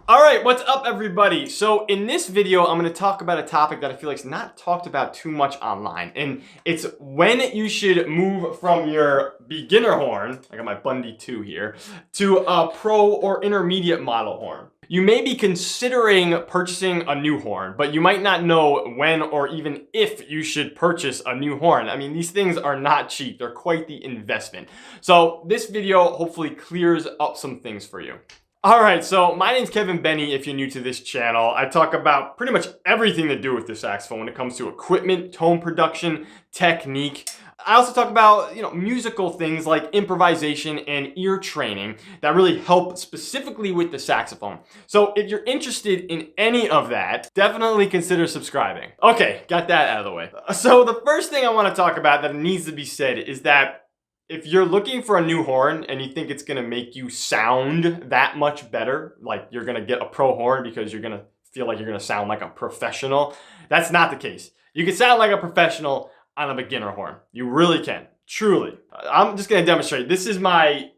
All right, what's up everybody? So in this video, I'm gonna talk about a topic that I feel like is not talked about too much online. And it's when you should move from your beginner horn, I got my Bundy 2 here, to a pro or intermediate model horn. You may be considering purchasing a new horn, but you might not know when or even if you should purchase a new horn. I mean, these things are not cheap. They're quite the investment. So this video hopefully clears up some things for you. All right, so my name's Kevin Benny. If you're new to this channel, I talk about pretty much everything to do with the saxophone when it comes to equipment, tone production, technique. I also talk about, musical things like improvisation and ear training that really help specifically with the saxophone. So if you're interested in any of that, definitely consider subscribing. Okay, got that out of the way. So the first thing I want to talk about that needs to be said is that if you're looking for a new horn and you think it's gonna make you sound that much better, like you're gonna get a pro horn because you're gonna feel like you're gonna sound like a professional, that's not the case. You can sound like a professional on a beginner horn. You really can, truly. I'm just gonna demonstrate. This is my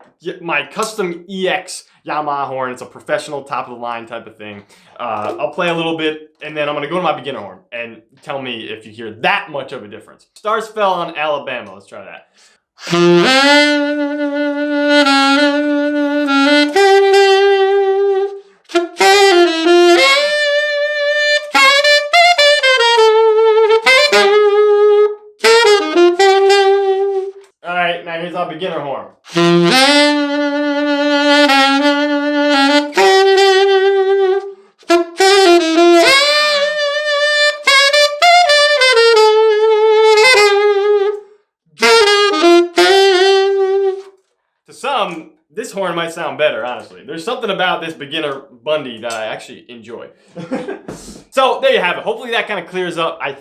custom EX Yamaha horn. It's a professional top of the line type of thing. I'll play a little bit and then I'm gonna go to my beginner horn and tell me if you hear that much of a difference. Stars fell on Alabama, let's try that. Alright, now here's our beginner horn. To some, this horn might sound better, honestly. There's something about this beginner Bundy that I actually enjoy. So there you have it. Hopefully that kind of clears up. I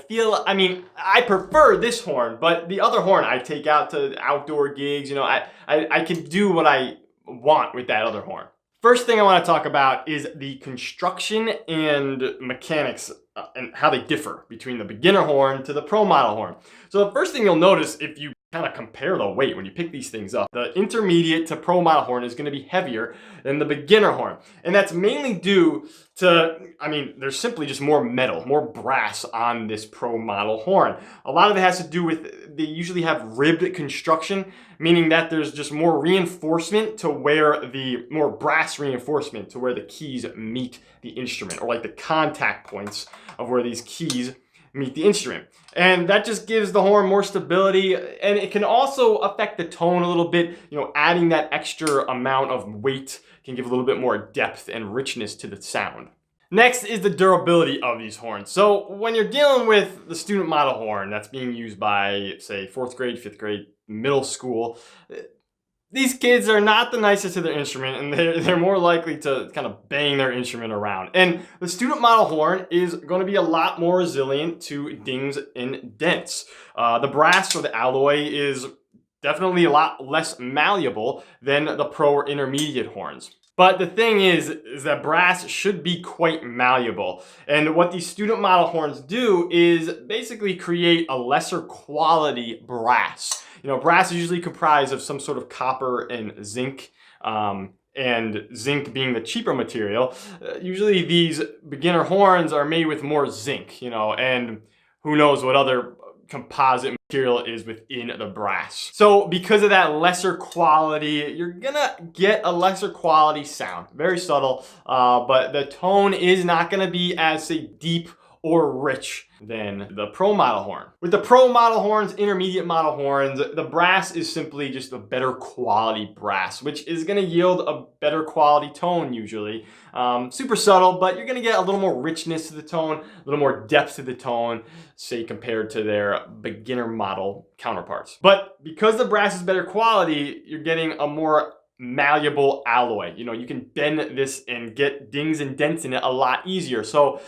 prefer this horn, but the other horn I take out to outdoor gigs. I can do what I want with that other horn. First thing I want to talk about is the construction and mechanics and how they differ between the beginner horn to the pro model horn. So the first thing you'll notice if you kind of compare the weight when you pick these things up, the intermediate to pro model horn is going to be heavier than the beginner horn. And that's mainly due to, there's simply just more metal, more brass on this pro model horn. A lot of it has to do with, they usually have ribbed construction, meaning that there's just more reinforcement to where more brass reinforcement to where the keys meet the instrument, or like the contact points of where these keys meet the instrument. And that just gives the horn more stability, and it can also affect the tone a little bit. Adding that extra amount of weight can give a little bit more depth and richness to the sound. Next is the durability of these horns. So when you're dealing with the student model horn that's being used by, say, 4th grade, 5th grade, middle school, these kids are not the nicest to their instrument, and they're more likely to kind of bang their instrument around. And the student model horn is going to be a lot more resilient to dings and dents. The brass or the alloy is definitely a lot less malleable than the pro or intermediate horns. But the thing is that brass should be quite malleable. And what these student model horns do is basically create a lesser quality brass. Brass is usually comprised of some sort of copper and zinc, and zinc being the cheaper material. Usually these beginner horns are made with more zinc, and who knows what other composite material is within the brass. So because of that lesser quality, you're gonna get a lesser quality sound. Very subtle, but the tone is not gonna be as, say, deep or rich than the pro model horn. With the pro model horns, intermediate model horns, the brass is simply just a better quality brass, which is going to yield a better quality tone usually. Super subtle, but you're going to get a little more richness to the tone, a little more depth to the tone, say compared to their beginner model counterparts. But because the brass is better quality, you're getting a more malleable alloy. You can bend this and get dings and dents in it a lot easier. So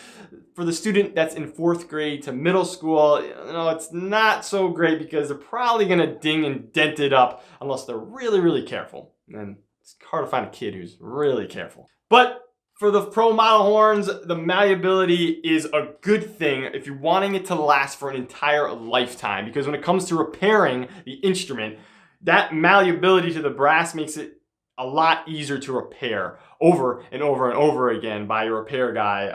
for the student that's in 4th grade to middle school, it's not so great because they're probably gonna ding and dent it up unless they're really, really careful. And it's hard to find a kid who's really careful. But for the pro model horns, the malleability is a good thing if you're wanting it to last for an entire lifetime, because when it comes to repairing the instrument, that malleability to the brass makes it a lot easier to repair over and over and over again by your repair guy,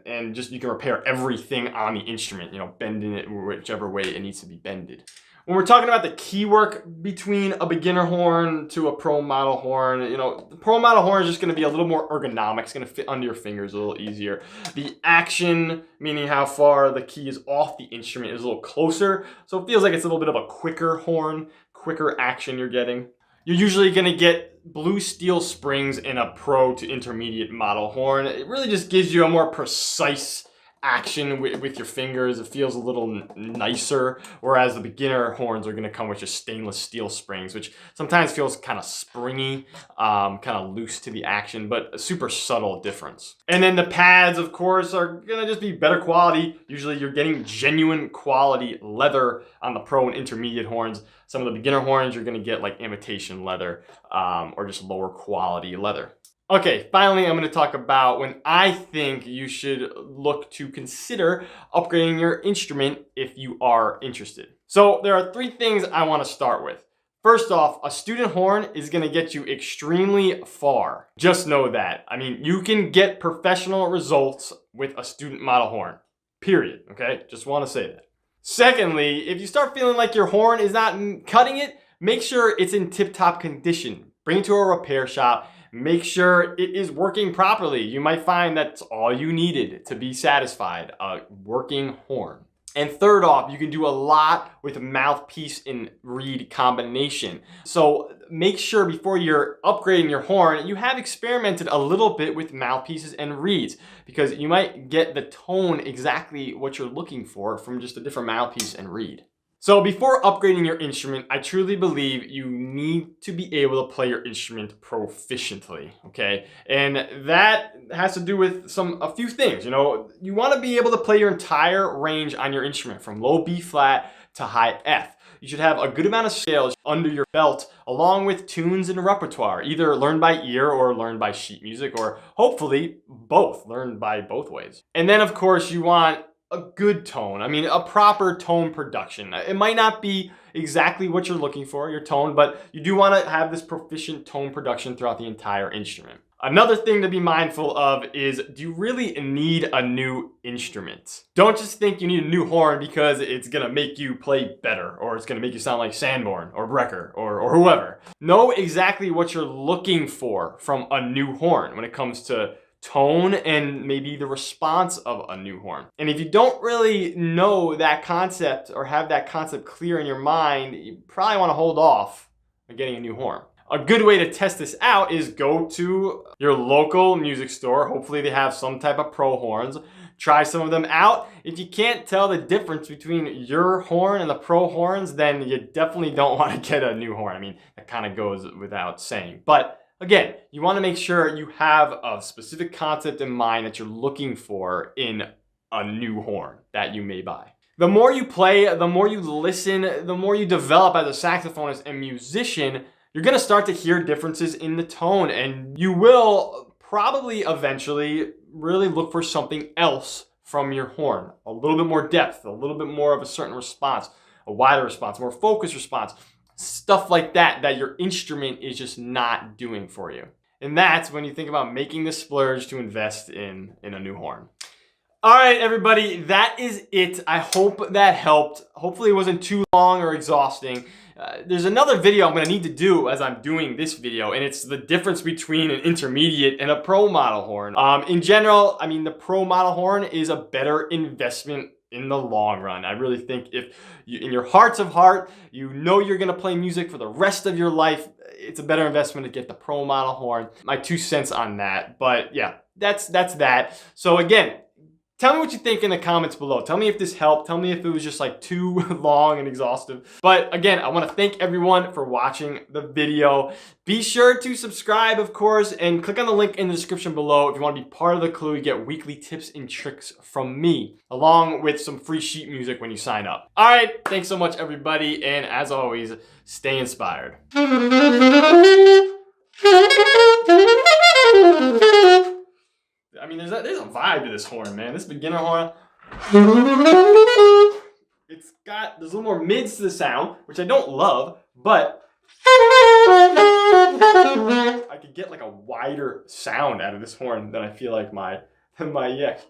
and just you can repair everything on the instrument, bending it whichever way it needs to be bended. When we're talking about the key work between a beginner horn to a pro model horn, the pro model horn is just going to be a little more ergonomic. It's going to fit under your fingers a little easier. The action, meaning how far the key is off the instrument, is a little closer. So it feels like it's a little bit of a quicker horn, quicker action you're getting. You're usually going to get blue steel springs in a pro to intermediate model horn. It really just gives you a more precise action with your fingers. It feels a little nicer, whereas the beginner horns are going to come with just stainless steel springs, which sometimes feels kind of springy, kind of loose to the action, but a super subtle difference. And then the pads, of course, are going to just be better quality. Usually you're getting genuine quality leather on the pro and intermediate horns. Some of the beginner horns you're going to get like imitation leather, or just lower quality leather. Okay, finally, I'm going to talk about when I think you should look to consider upgrading your instrument if you are interested. So there are 3 things I want to start with. First off, a student horn is going to get you extremely far. Just know that. I mean, you can get professional results with a student model horn, period. Okay, just want to say that. Secondly, if you start feeling like your horn is not cutting it, make sure it's in tip-top condition. Bring it to a repair shop. Make sure it is working properly. You might find that's all you needed to be satisfied, a working horn. And third off, you can do a lot with mouthpiece and reed combination. So make sure before you're upgrading your horn, you have experimented a little bit with mouthpieces and reeds, because you might get the tone exactly what you're looking for from just a different mouthpiece and reed. So before upgrading your instrument, I truly believe you need to be able to play your instrument proficiently, okay? And that has to do with a few things, You want to be able to play your entire range on your instrument from low B flat to high F. You should have a good amount of scales under your belt, along with tunes and repertoire, either learned by ear or learned by sheet music, or hopefully both, learned by both ways. And then of course you want a good tone. I mean, a proper tone production. It might not be exactly what you're looking for, your tone, but you do want to have this proficient tone production throughout the entire instrument. Another thing to be mindful of is, do you really need a new instrument? Don't just think you need a new horn because it's gonna make you play better, or it's gonna make you sound like Sanborn or Brecker or whoever. Know exactly what you're looking for from a new horn when it comes to tone and maybe the response of a new horn. And if you don't really know that concept or have that concept clear in your mind, you probably want to hold off on getting a new horn. A good way to test this out is go to your local music store. Hopefully they have some type of pro horns. Try some of them out. If you can't tell the difference between your horn and the pro horns, then you definitely don't want to get a new horn. I mean, that kind of goes without saying. But again, you want to make sure you have a specific concept in mind that you're looking for in a new horn that you may buy. The more you play, the more you listen, the more you develop as a saxophonist and musician, you're going to start to hear differences in the tone, and you will probably eventually really look for something else from your horn. A little bit more depth, a little bit more of a certain response, a wider response, more focused response. Stuff like that your instrument is just not doing for you. And that's when you think about making the splurge to invest in a new horn. All right, everybody, that is it. I hope that helped. Hopefully it wasn't too long or exhausting. There's another video I'm going to need to do as I'm doing this video, and it's the difference between an intermediate and a pro model horn. In general, I mean, the pro model horn is a better investment in the long run. I really think if you, in your hearts of heart, you know you're gonna play music for the rest of your life, it's a better investment to get the pro model horn. My 2 cents on that, but yeah, that's that. So again, tell me what you think in the comments below. Tell me if this helped. Tell me if it was just like too long and exhaustive. But again, I want to thank everyone for watching the video. Be sure to subscribe, of course, and click on the link in the description below if you want to be part of the crew. You get weekly tips and tricks from me, along with some free sheet music when you sign up. All right, thanks so much, everybody, and as always, stay inspired. I mean, there's a vibe to this horn, man. This beginner horn, there's a little more mids to the sound, which I don't love, but I could get like a wider sound out of this horn than I feel like my EX.